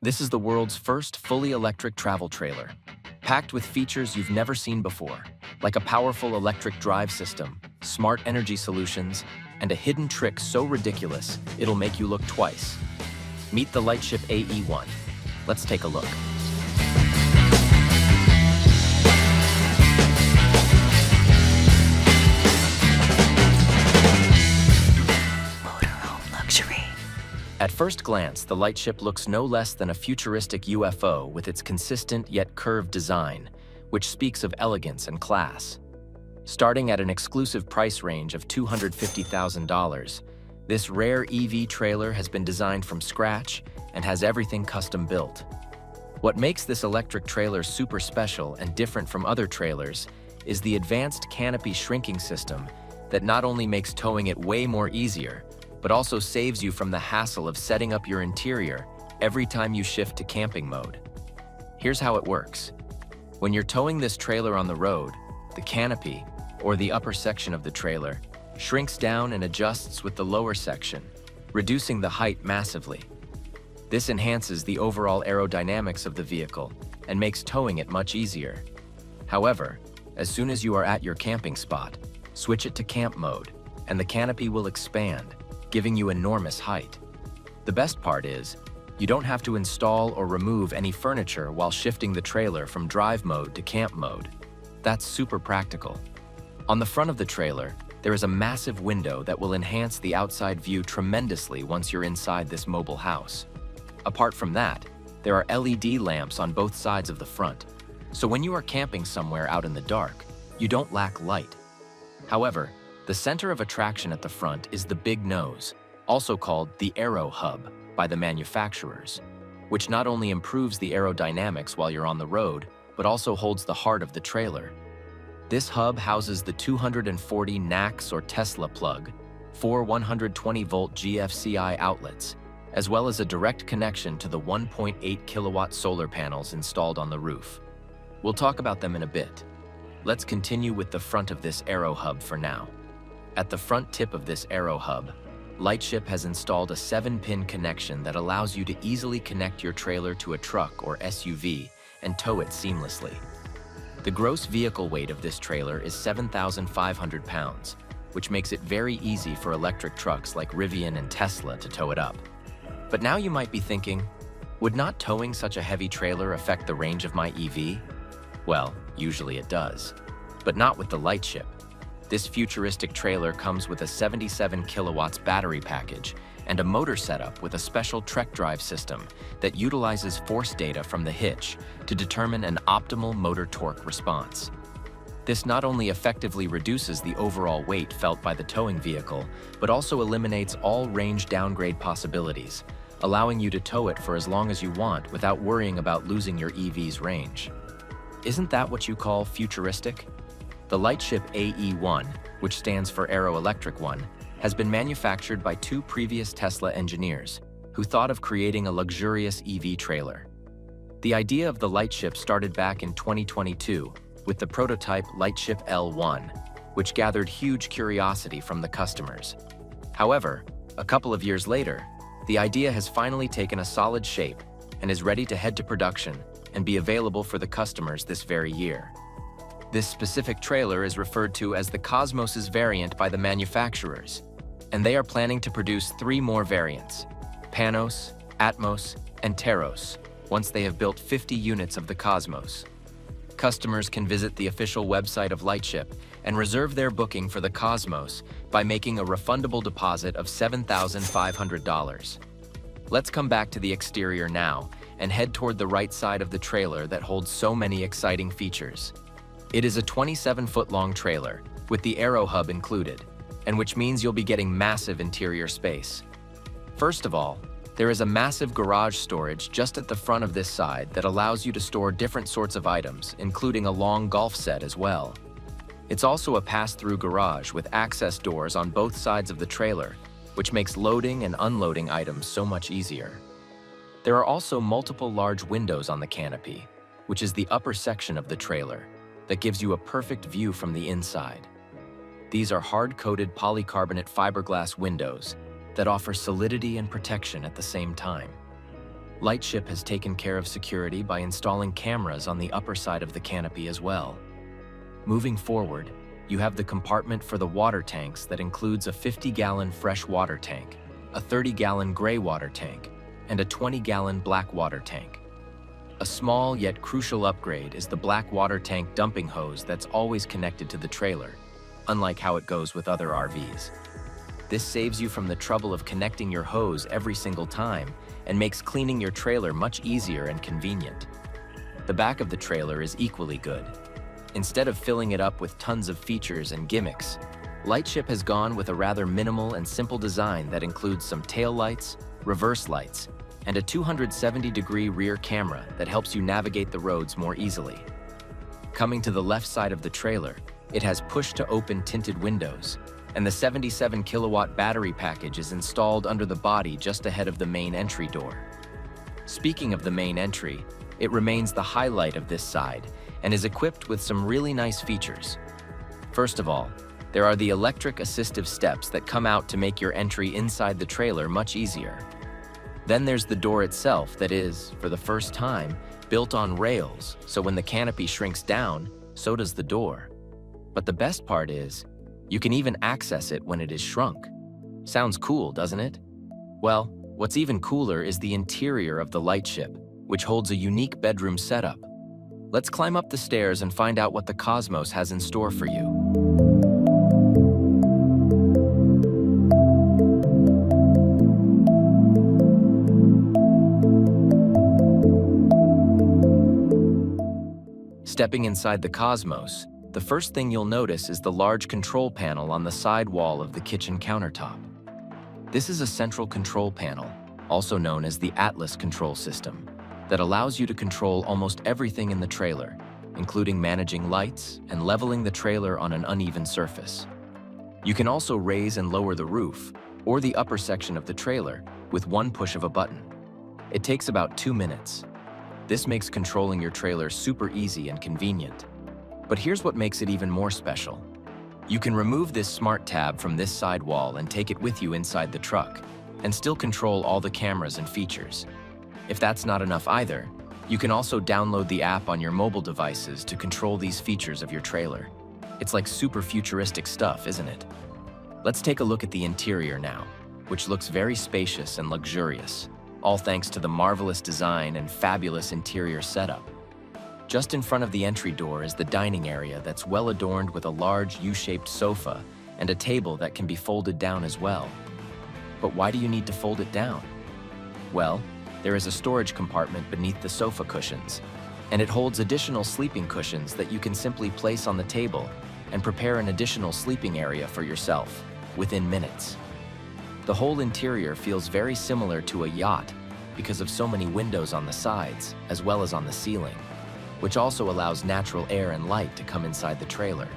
This is the world's first fully electric travel trailer, packed with features you've never seen before, like a powerful electric drive system, smart energy solutions, and a hidden trick so ridiculous it'll make you look twice. Meet the Lightship AE1. Let's take a look. Motorhome luxury. At first glance, the Lightship looks no less than a futuristic UFO with its consistent yet curved design, which speaks of elegance and class. Starting at an exclusive price range of $250,000, this rare EV trailer has been designed from scratch and has everything custom built. What makes this electric trailer super special and different from other trailers is the advanced canopy shrinking system that not only makes towing it way more easier, but also saves you from the hassle of setting up your interior every time you shift to camping mode. Here's how it works. When you're towing this trailer on the road, the canopy, or the upper section of the trailer, shrinks down and adjusts with the lower section, reducing the height massively. This enhances the overall aerodynamics of the vehicle and makes towing it much easier. However, as soon as you are at your camping spot, switch it to camp mode, and the canopy will expand, giving you enormous height. The best part is, you don't have to install or remove any furniture while shifting the trailer from drive mode to camp mode. That's super practical. On the front of the trailer, there is a massive window that will enhance the outside view tremendously once you're inside this mobile house. Apart from that, there are LED lamps on both sides of the front, so when you are camping somewhere out in the dark, you don't lack light. However, the center of attraction at the front is the big nose, also called the aero hub by the manufacturers, which not only improves the aerodynamics while you're on the road, but also holds the heart of the trailer. This hub houses the 240 NACS or Tesla plug, 4 120-volt GFCI outlets, as well as a direct connection to the 1.8 kilowatt solar panels installed on the roof. We'll talk about them in a bit. Let's continue with the front of this aero hub for now. At the front tip of this aero hub, Lightship has installed a 7-pin connection that allows you to easily connect your trailer to a truck or SUV and tow it seamlessly. The gross vehicle weight of this trailer is 7,500 pounds, which makes it very easy for electric trucks like Rivian and Tesla to tow it up. But now you might be thinking, would not towing such a heavy trailer affect the range of my EV? Well, usually it does, but not with the Lightship. This futuristic trailer comes with a 77 kilowatts battery package and a motor setup with a special Trek drive system that utilizes force data from the hitch to determine an optimal motor torque response. This not only effectively reduces the overall weight felt by the towing vehicle, but also eliminates all range downgrade possibilities, allowing you to tow it for as long as you want without worrying about losing your EV's range. Isn't that what you call futuristic? The Lightship AE1, which stands for Aero Electric One, has been manufactured by 2 previous Tesla engineers who thought of creating a luxurious EV trailer. The idea of the Lightship started back in 2022 with the prototype Lightship L1, which gathered huge curiosity from the customers. However, a couple of years later, the idea has finally taken a solid shape and is ready to head to production and be available for the customers this very year. This specific trailer is referred to as the Cosmos's variant by the manufacturers, and they are planning to produce 3 more variants, Panos, Atmos, and Teros, once they have built 50 units of the Cosmos. Customers can visit the official website of Lightship and reserve their booking for the Cosmos by making a refundable deposit of $7,500. Let's come back to the exterior now and head toward the right side of the trailer that holds so many exciting features. It is a 27-foot-long trailer, with the aero hub included, and which means you'll be getting massive interior space. First of all, there is a massive garage storage just at the front of this side that allows you to store different sorts of items, including a long golf set as well. It's also a pass-through garage with access doors on both sides of the trailer, which makes loading and unloading items so much easier. There are also multiple large windows on the canopy, which is the upper section of the trailer, that gives you a perfect view from the inside. These are hard-coated polycarbonate fiberglass windows that offer solidity and protection at the same time. Lightship has taken care of security by installing cameras on the upper side of the canopy as well. Moving forward, you have the compartment for the water tanks that includes a 50-gallon fresh water tank, a 30-gallon gray water tank, and a 20-gallon black water tank. A small yet crucial upgrade is the black water tank dumping hose that's always connected to the trailer, unlike how it goes with other RVs. This saves you from the trouble of connecting your hose every single time and makes cleaning your trailer much easier and convenient. The back of the trailer is equally good. Instead of filling it up with tons of features and gimmicks, Lightship has gone with a rather minimal and simple design that includes some tail lights, reverse lights, and a 270-degree rear camera that helps you navigate the roads more easily. Coming to the left side of the trailer, it has push-to-open tinted windows, and the 77-kilowatt battery package is installed under the body just ahead of the main entry door. Speaking of the main entry, it remains the highlight of this side and is equipped with some really nice features. First of all, there are the electric assistive steps that come out to make your entry inside the trailer much easier. Then there's the door itself that is, for the first time, built on rails, so when the canopy shrinks down, so does the door. But the best part is, you can even access it when it is shrunk. Sounds cool, doesn't it? Well, what's even cooler is the interior of the Lightship, which holds a unique bedroom setup. Let's climb up the stairs and find out what the cosmos has in store for you. Stepping inside the cosmos, the first thing you'll notice is the large control panel on the side wall of the kitchen countertop. This is a central control panel, also known as the Atlas control system, that allows you to control almost everything in the trailer, including managing lights and leveling the trailer on an uneven surface. You can also raise and lower the roof, or the upper section of the trailer, with one push of a button. It takes about 2 minutes. This makes controlling your trailer super easy and convenient. But here's what makes it even more special. You can remove this smart tab from this side wall and take it with you inside the truck, and still control all the cameras and features. If that's not enough either, you can also download the app on your mobile devices to control these features of your trailer. It's like super futuristic stuff, isn't it? Let's take a look at the interior now, which looks very spacious and luxurious, all thanks to the marvelous design and fabulous interior setup. Just in front of the entry door is the dining area that's well adorned with a large U-shaped sofa and a table that can be folded down as well. But why do you need to fold it down? Well, there is a storage compartment beneath the sofa cushions, and it holds additional sleeping cushions that you can simply place on the table and prepare an additional sleeping area for yourself within minutes. The whole interior feels very similar to a yacht because of so many windows on the sides as well as on the ceiling, which also allows natural air and light to come inside the trailer.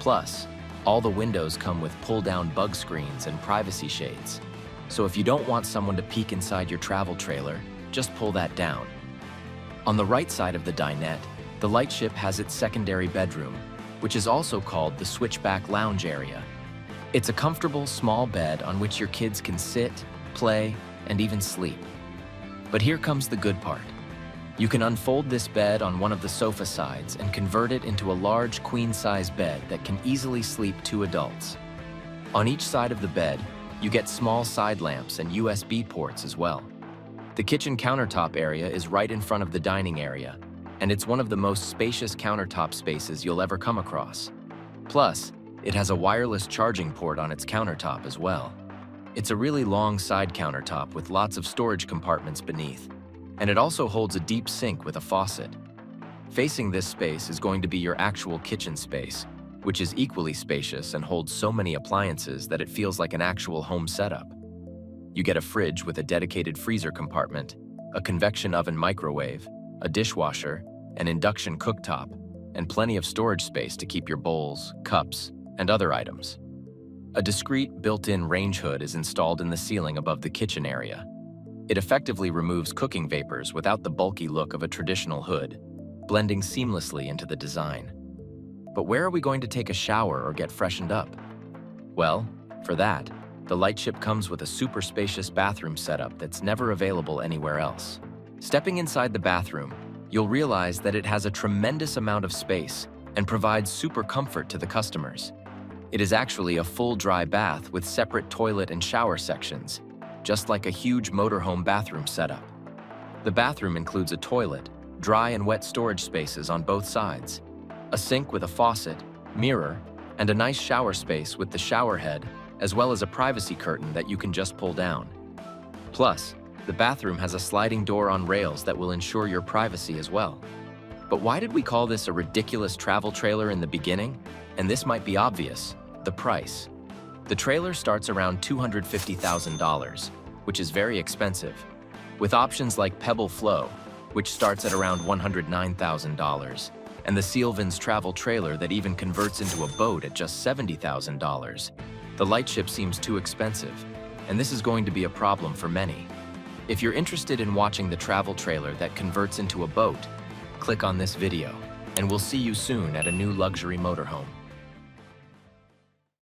Plus, all the windows come with pull-down bug screens and privacy shades. So if you don't want someone to peek inside your travel trailer, just pull that down. On the right side of the dinette, the Lightship has its secondary bedroom, which is also called the switchback lounge area. It's a comfortable, small bed on which your kids can sit, play, and even sleep. But here comes the good part. You can unfold this bed on one of the sofa sides and convert it into a large queen-size bed that can easily sleep 2 adults. On each side of the bed, you get small side lamps and USB ports as well. The kitchen countertop area is right in front of the dining area, and it's one of the most spacious countertop spaces you'll ever come across. Plus, it has a wireless charging port on its countertop as well. It's a really long side countertop with lots of storage compartments beneath, and it also holds a deep sink with a faucet. Facing this space is going to be your actual kitchen space, which is equally spacious and holds so many appliances that it feels like an actual home setup. You get a fridge with a dedicated freezer compartment, a convection oven microwave, a dishwasher, an induction cooktop, and plenty of storage space to keep your bowls, cups, and other items. A discreet built-in range hood is installed in the ceiling above the kitchen area. It effectively removes cooking vapors without the bulky look of a traditional hood, blending seamlessly into the design. But where are we going to take a shower or get freshened up? Well, for that, the Lightship comes with a super spacious bathroom setup that's never available anywhere else. Stepping inside the bathroom, you'll realize that it has a tremendous amount of space and provides super comfort to the customers. It is actually a full dry bath with separate toilet and shower sections, just like a huge motorhome bathroom setup. The bathroom includes a toilet, dry and wet storage spaces on both sides, a sink with a faucet, mirror, and a nice shower space with the shower head, as well as a privacy curtain that you can just pull down. Plus, the bathroom has a sliding door on rails that will ensure your privacy as well. But why did we call this a ridiculous travel trailer in the beginning? And this might be obvious: the price. The trailer starts around $250,000, which is very expensive, with options like Pebble Flow, which starts at around $109,000, and the Sealvins travel trailer that even converts into a boat at just $70,000. The Lightship seems too expensive, and this is going to be a problem for many. If you're interested in watching the travel trailer that converts into a boat, click on this video, and we'll see you soon at a new luxury motorhome.